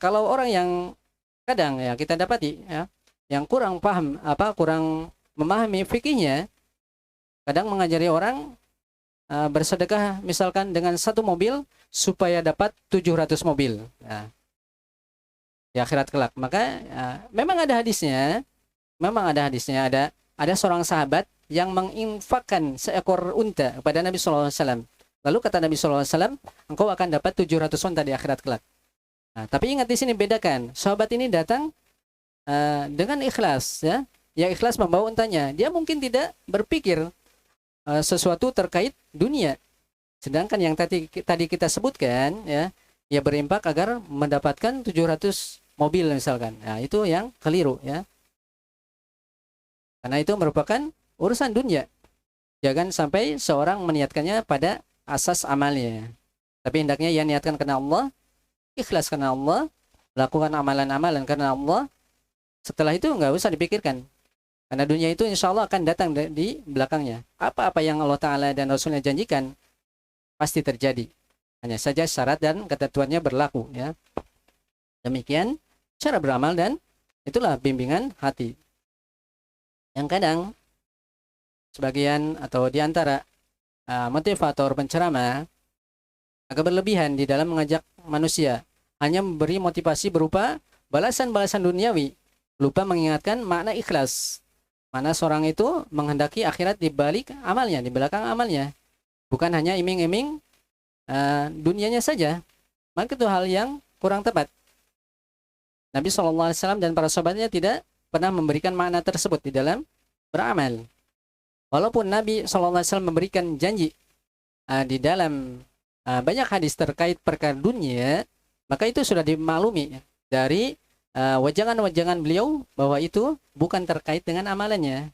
Kalau orang yang kadang ya kita dapati ya, yang kurang paham kurang memahami fikihnya, kadang mengajari orang bersedekah misalkan dengan 1 mobil supaya dapat 700 mobil. Nah, di akhirat kelak. Maka memang ada hadisnya, ada seorang sahabat yang menginfakkan seekor unta kepada Nabi SAW. Lalu kata Nabi SAW, engkau akan dapat 700 unta di akhirat kelak. Nah, tapi ingat di sini bedakan. Sahabat ini datang dengan ikhlas, ya. Ya ikhlas membawa untanya. Dia mungkin tidak berpikir sesuatu terkait dunia. Sedangkan yang tadi kita sebutkan, ya, ia berimpak agar mendapatkan 700 mobil misalkan. Nah, itu yang keliru, ya. Karena itu merupakan urusan dunia. Jangan sampai seorang meniatkannya pada asas amalnya. Tapi hendaknya ia niatkan karena Allah, ikhlas karena Allah, melakukan amalan-amalan karena Allah. Setelah itu nggak usah dipikirkan. Karena dunia itu insya Allah akan datang di belakangnya. Apa-apa yang Allah Ta'ala dan Rasulnya janjikan, pasti terjadi. Hanya saja syarat dan ketentuannya berlaku, ya. Demikian cara beramal dan itulah bimbingan hati. Yang kadang sebagian atau di antara motivator penceramah agak berlebihan di dalam mengajak manusia, hanya memberi motivasi berupa balasan-balasan duniawi, lupa mengingatkan makna ikhlas. Mana seorang itu menghendaki akhirat di balik amalnya, di belakang amalnya. Bukan hanya iming-iming dunianya saja. Maka itu hal yang kurang tepat. Nabi SAW dan para sahabatnya tidak pernah memberikan makna tersebut di dalam beramal. Walaupun Nabi SAW memberikan janji di dalam banyak hadis terkait perkara dunia, maka itu sudah dimaklumi dari wajangan-wajangan beliau bahwa itu bukan terkait dengan amalannya.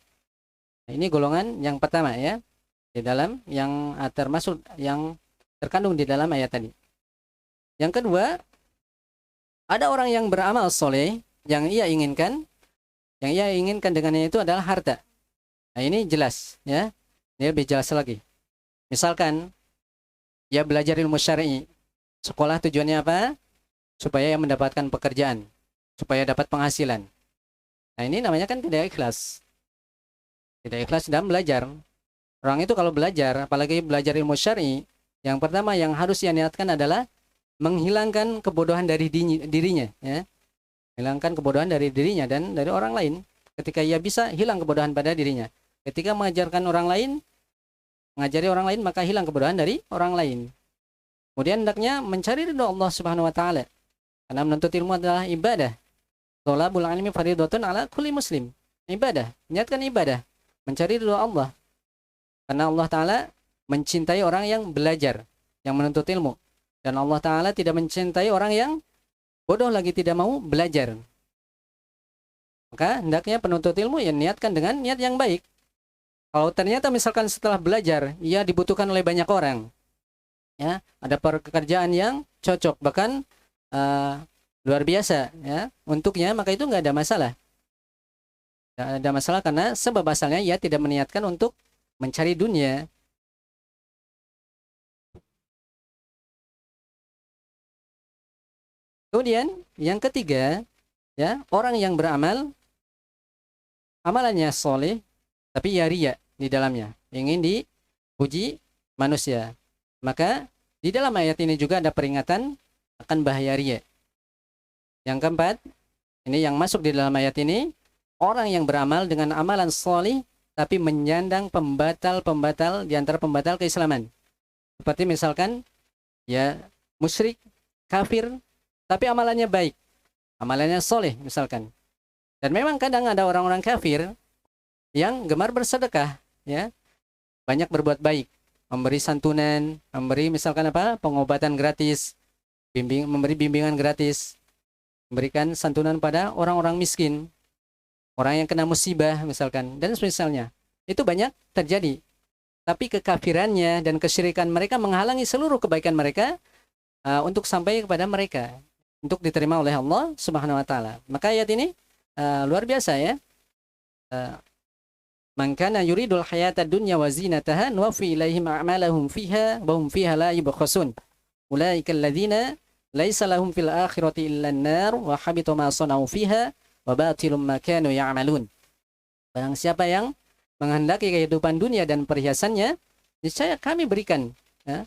Nah, ini golongan yang pertama, ya, di dalam yang termasuk yang terkandung di dalam ayat tadi. Yang kedua, ada orang yang beramal soleh yang ia inginkan dengannya itu adalah harta. Nah, ini jelas, ya. Ini lebih jelas lagi. Misalkan ia belajar ilmu syar'i, sekolah tujuannya apa? Supaya ia mendapatkan pekerjaan, supaya dapat penghasilan. Nah, ini namanya kan tidak ikhlas. Tidak ikhlas dalam belajar. Orang itu kalau belajar, apalagi belajar ilmu syar'i, yang pertama yang harus ia niatkan adalah menghilangkan kebodohan dari dirinya, ya. Hilangkan kebodohan dari dirinya dan dari orang lain. Ketika ia bisa hilang kebodohan pada dirinya. Ketika mengajarkan orang lain, mengajari orang lain, maka hilang kebodohan dari orang lain. Kemudian hendaknya mencari ridho Allah Subhanahu wa taala. Karena menuntut ilmu adalah ibadah. Thalabul ilmi fardhatun ala kulli muslim. Ibadah, niatkan ibadah, mencari ridho Allah. Karena Allah taala mencintai orang yang belajar, yang menuntut ilmu. Dan Allah taala tidak mencintai orang yang bodoh lagi tidak mau belajar. Maka hendaknya penuntut ilmu ya niatkan dengan niat yang baik. Kalau ternyata misalkan setelah belajar ia dibutuhkan oleh banyak orang, ya, ada pekerjaan yang cocok bahkan luar biasa, ya, untuknya, maka itu nggak ada masalah. Nggak ada masalah karena sebab asalnya ia tidak meniatkan untuk mencari dunia. Kemudian yang ketiga, ya, orang yang beramal amalannya soleh tapi ya riya di dalamnya, ingin dipuji manusia. Maka di dalam ayat ini juga ada peringatan akan bahaya riya. Yang keempat, ini yang masuk di dalam ayat ini, orang yang beramal dengan amalan soleh tapi menyandang pembatal-pembatal di antara pembatal keislaman. Seperti misalkan ya musyrik, kafir, tapi amalannya baik, amalannya soleh misalkan. Dan memang kadang ada orang-orang kafir yang gemar bersedekah, ya, banyak berbuat baik, memberi santunan, memberi misalkan apa, pengobatan gratis, memberi bimbingan gratis, memberikan santunan pada orang-orang miskin, orang yang kena musibah misalkan, dan semisalnya. Itu banyak terjadi. Tapi kekafirannya dan kesyirikan mereka menghalangi seluruh kebaikan mereka untuk sampai kepada mereka, untuk diterima oleh Allah Subhanahu wa taala. Maka ayat ini luar biasa, ya. Man kana yuridul hayatad dunya wa zinataha nuwaffi ilaihim a'malahum fiha wa hum fiha la yubkhasun. Ulaikal ladzina laisa lahum fil akhirati illa an-nar wa habita ma sana'u fiha wa batilum ma kanu ya'malun. Barang siapa yang menghendaki kehidupan dunia dan perhiasannya, niscaya kami berikan, ya.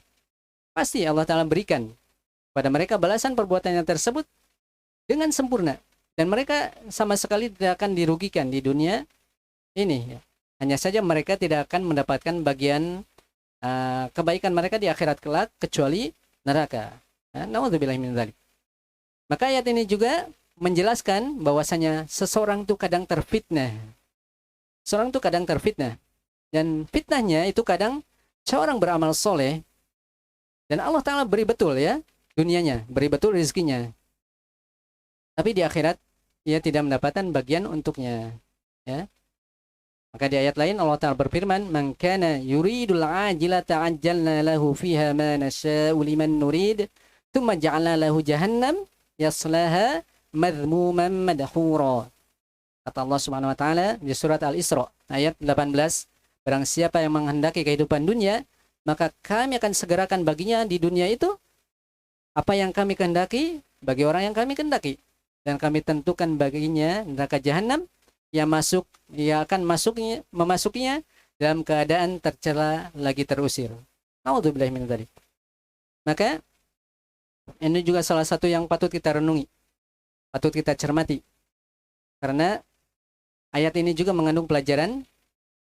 Pasti Allah Ta'ala berikan pada mereka balasan perbuatannya tersebut dengan sempurna. Dan mereka sama sekali tidak akan dirugikan di dunia ini, ya. Hanya saja mereka tidak akan mendapatkan bagian kebaikan mereka di akhirat kelak kecuali neraka. Nauzubillahi min dzalik. Maka ayat ini juga menjelaskan bahwasanya seseorang itu kadang terfitnah. Seorang itu kadang terfitnah. Dan fitnahnya itu kadang seorang beramal soleh dan Allah Ta'ala beri betul, ya, dunianya, beri betul rezekinya. Tapi di akhirat ia tidak mendapatkan bagian untuknya, ya. Maka di ayat lain Allah Ta'ala berfirman, "Man kana yuridul ajilata ajjalna lahu fiha ma nasha'u liman nurid, thumma ja'alna lahu jahannam yaslaha madhmuman madhura." Kata Allah Subhanahu wa taala di surat Al-Isra ayat 18, barang siapa yang menghendaki kehidupan dunia, maka kami akan segerakan baginya di dunia itu apa yang kami kehendaki bagi orang yang kami kehendaki, dan kami tentukan baginya neraka jahanam yang akan memasukinya dalam keadaan tercela lagi terusir. Nauzubillahi min dzalik. Maka ini juga salah satu yang patut kita renungi, patut kita cermati. Karena ayat ini juga mengandung pelajaran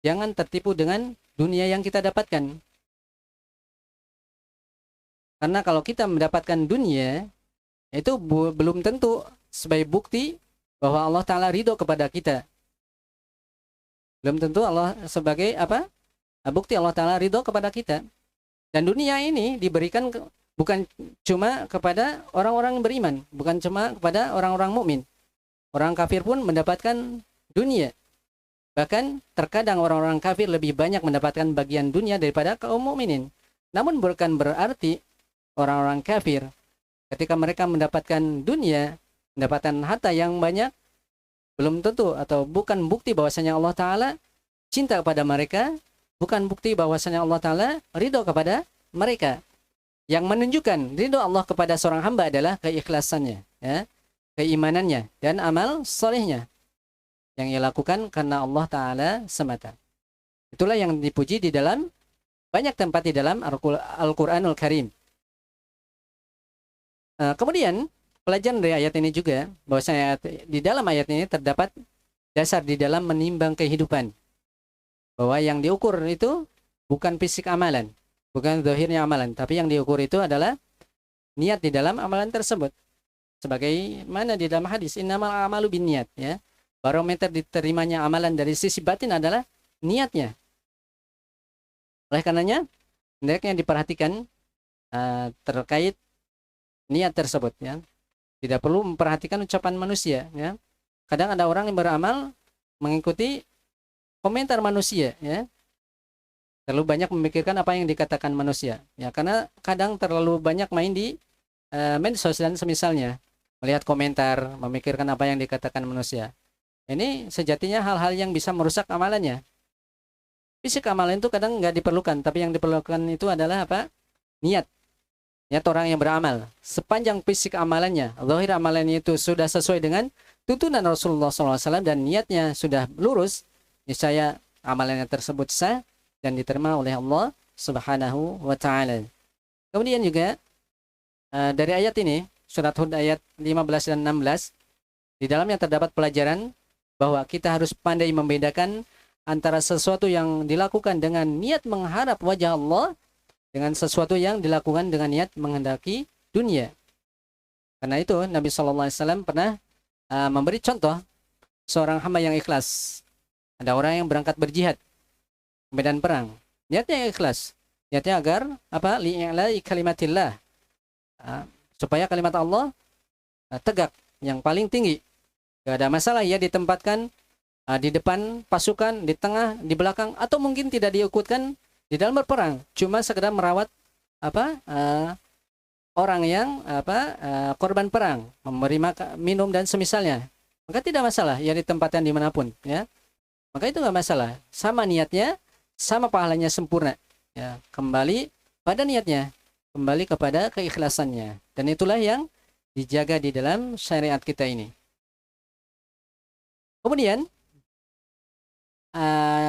jangan tertipu dengan dunia yang kita dapatkan. Karena kalau kita mendapatkan dunia, itu belum tentu sebagai bukti bahwa Allah Ta'ala ridho kepada kita. Belum tentu Allah sebagai bukti Allah Ta'ala ridho kepada kita. Dan dunia ini diberikan bukan cuma kepada orang-orang beriman, bukan cuma kepada orang-orang mukmin. Orang kafir pun mendapatkan dunia. Bahkan terkadang orang-orang kafir lebih banyak mendapatkan bagian dunia daripada kaum mukminin. Namun bukan berarti orang-orang kafir ketika mereka mendapatkan dunia, mendapatkan harta yang banyak, belum tentu atau bukan bukti bahwasanya Allah Ta'ala cinta kepada mereka, bukan bukti bahwasanya Allah Ta'ala ridho kepada mereka. Yang menunjukkan ridho Allah kepada seorang hamba adalah keikhlasannya, ya, keimanannya, dan amal solehnya yang ia lakukan karena Allah Ta'ala semata. Itulah yang dipuji di dalam banyak tempat di dalam Al-Quranul Karim. Kemudian pelajaran dari ayat ini juga bahwasanya di dalam ayat ini terdapat dasar di dalam menimbang kehidupan, bahwa yang diukur itu bukan fisik amalan, bukan zahirnya amalan, tapi yang diukur itu adalah niat di dalam amalan tersebut. Sebagaimana di dalam hadis, innamal a'malu binniyat, ya. Barometer diterimanya amalan dari sisi batin adalah niatnya. Oleh karenanya hendaknya diperhatikan terkait niat tersebut, ya. Tidak perlu memperhatikan ucapan manusia, ya. Kadang ada orang yang beramal mengikuti komentar manusia, ya. Terlalu banyak memikirkan apa yang dikatakan manusia, ya, karena kadang terlalu banyak main di medsos dan semisalnya, melihat komentar, memikirkan apa yang dikatakan manusia. Ini sejatinya hal-hal yang bisa merusak amalannya. Fisik amalan itu kadang nggak diperlukan, tapi yang diperlukan itu adalah apa? Niat. Niat orang yang beramal. Sepanjang fisik amalannya, zahir amalannya itu sudah sesuai dengan tuntunan Rasulullah SAW dan niatnya sudah lurus, niscaya amalannya tersebut sah dan diterima oleh Allah Subhanahu wa Ta'ala. Kemudian juga dari ayat ini, surat Hud ayat 15 dan 16, di dalamnya terdapat pelajaran bahwa kita harus pandai membedakan antara sesuatu yang dilakukan dengan niat mengharap wajah Allah dengan sesuatu yang dilakukan dengan niat menghendaki dunia. Karena itu Nabi SAW pernah memberi contoh seorang hamba yang ikhlas. Ada orang yang berangkat berjihad ke medan perang, niatnya ikhlas, niatnya agar li'i'la'i kalimatillah, supaya kalimat Allah tegak, yang paling tinggi. Gak ada masalah ia ditempatkan di depan pasukan, di tengah, di belakang, atau mungkin tidak diikutkan di dalam berperang, cuma sekedar merawat orang yang korban perang, memberi minum dan semisalnya, maka tidak masalah ia ditempatkan dimanapun, ya. Maka itu nggak masalah, sama niatnya, sama pahalanya sempurna, ya. Kembali pada niatnya, kembali kepada keikhlasannya, dan itulah yang dijaga di dalam syariat kita ini. Kemudian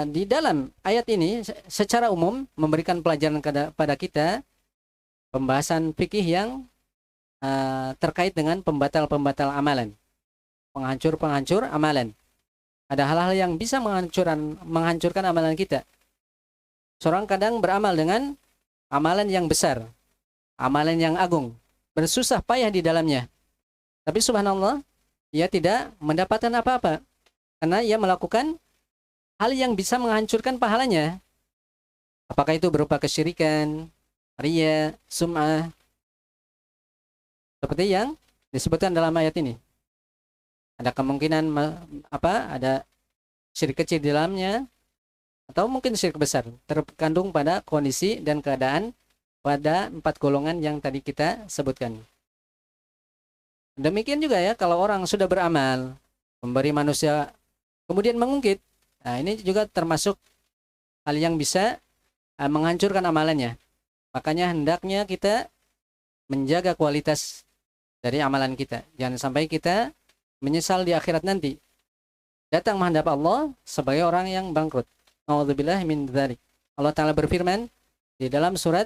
di dalam ayat ini secara umum memberikan pelajaran kepada kita pembahasan fikih yang terkait dengan pembatal-pembatal amalan, penghancur-penghancur amalan. Ada hal-hal yang bisa menghancurkan amalan kita. Seorang kadang beramal dengan amalan yang besar, amalan yang agung, bersusah payah di dalamnya, tapi subhanallah ia tidak mendapatkan apa-apa karena ia melakukan hal yang bisa menghancurkan pahalanya. Apakah itu berupa kesyirikan, riya, sum'ah, seperti yang disebutkan dalam ayat ini. Ada kemungkinan ada syirik kecil di dalamnya, atau mungkin syirik besar, terkandung pada kondisi dan keadaan pada 4 golongan yang tadi kita sebutkan. Demikian juga ya, kalau orang sudah beramal, memberi manusia, kemudian mengungkit, nah ini juga termasuk hal yang bisa menghancurkan amalannya. Makanya hendaknya kita menjaga kualitas dari amalan kita. Jangan sampai kita menyesal di akhirat nanti. Datang menghadap Allah sebagai orang yang bangkrut. Nauzubillah min dzalik. Allah Ta'ala berfirman di dalam surat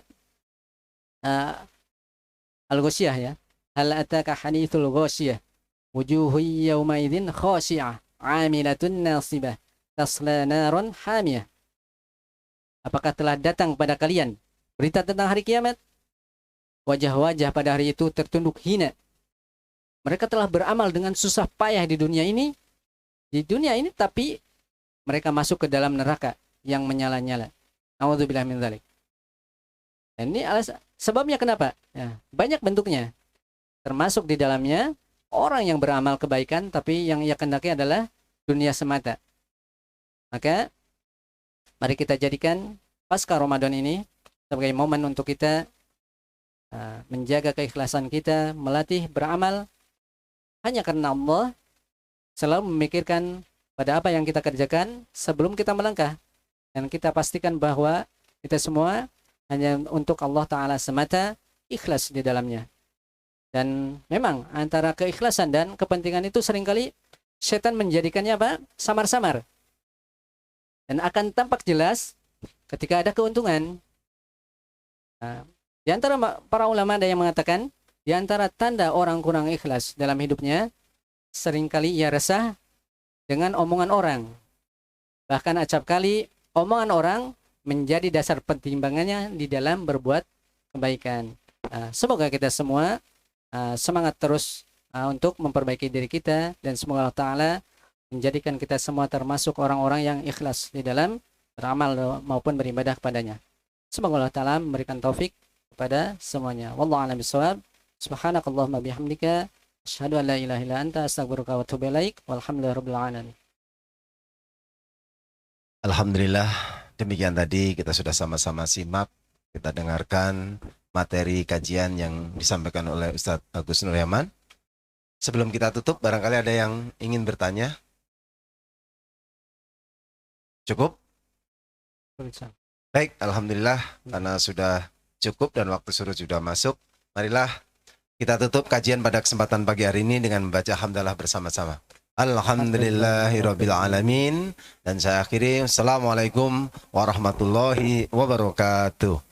Al-Ghasyiyah ya. Hal ataka hadithul ghasyiyah. Wujuhu yawma idzin khashi'ah, 'amilatun nasibah, tasla naron hamiyah. Apakah telah datang pada kalian berita tentang hari kiamat? Wajah-wajah pada hari itu tertunduk hina. Mereka telah beramal dengan susah payah di dunia ini. Di dunia ini tapi mereka masuk ke dalam neraka yang menyala-nyala. Nauzubillah min dzalik. Dan ini sebabnya kenapa? Ya, banyak bentuknya. Termasuk di dalamnya orang yang beramal kebaikan tapi yang ia kehendaki adalah dunia semata. Maka mari kita jadikan pasca Ramadan ini sebagai momen untuk kita menjaga keikhlasan kita, melatih beramal hanya karena Allah, selalu memikirkan pada apa yang kita kerjakan sebelum kita melangkah. Dan kita pastikan bahwa kita semua hanya untuk Allah Ta'ala semata, ikhlas di dalamnya. Dan memang antara keikhlasan dan kepentingan itu seringkali setan menjadikannya apa? Samar-samar. Dan akan tampak jelas ketika ada keuntungan. Di antara para ulama ada yang mengatakan, di antara tanda orang kurang ikhlas dalam hidupnya, seringkali ia resah dengan omongan orang. Bahkan acap kali omongan orang menjadi dasar pertimbangannya di dalam berbuat kebaikan. Semoga kita semua semangat terus untuk memperbaiki diri kita, dan semoga Allah Ta'ala menjadikan kita semua termasuk orang-orang yang ikhlas di dalam beramal maupun beribadah kepadanya. Semoga Allah Ta'ala memberikan taufik kepada semuanya. Wallahu a'lam bishawab. Subhanakallahumma bihamdika asyhadu an la ilaha illa anta astaghfiruka wa atubu ilaik. Walhamdulillahirabbil alamin. Alhamdulillah, demikian tadi kita sudah sama-sama simak, kita dengarkan materi kajian yang disampaikan oleh Ustadz Agus Nur Yaman. Sebelum kita tutup, barangkali ada yang ingin bertanya? Cukup? Baik, Alhamdulillah, karena sudah cukup dan waktu suruh sudah masuk, marilah kita tutup kajian pada kesempatan pagi hari ini dengan membaca hamdalah bersama-sama. Alhamdulillahirabbil alamin. Dan saya akhiri, assalamualaikum warahmatullahi wabarakatuh.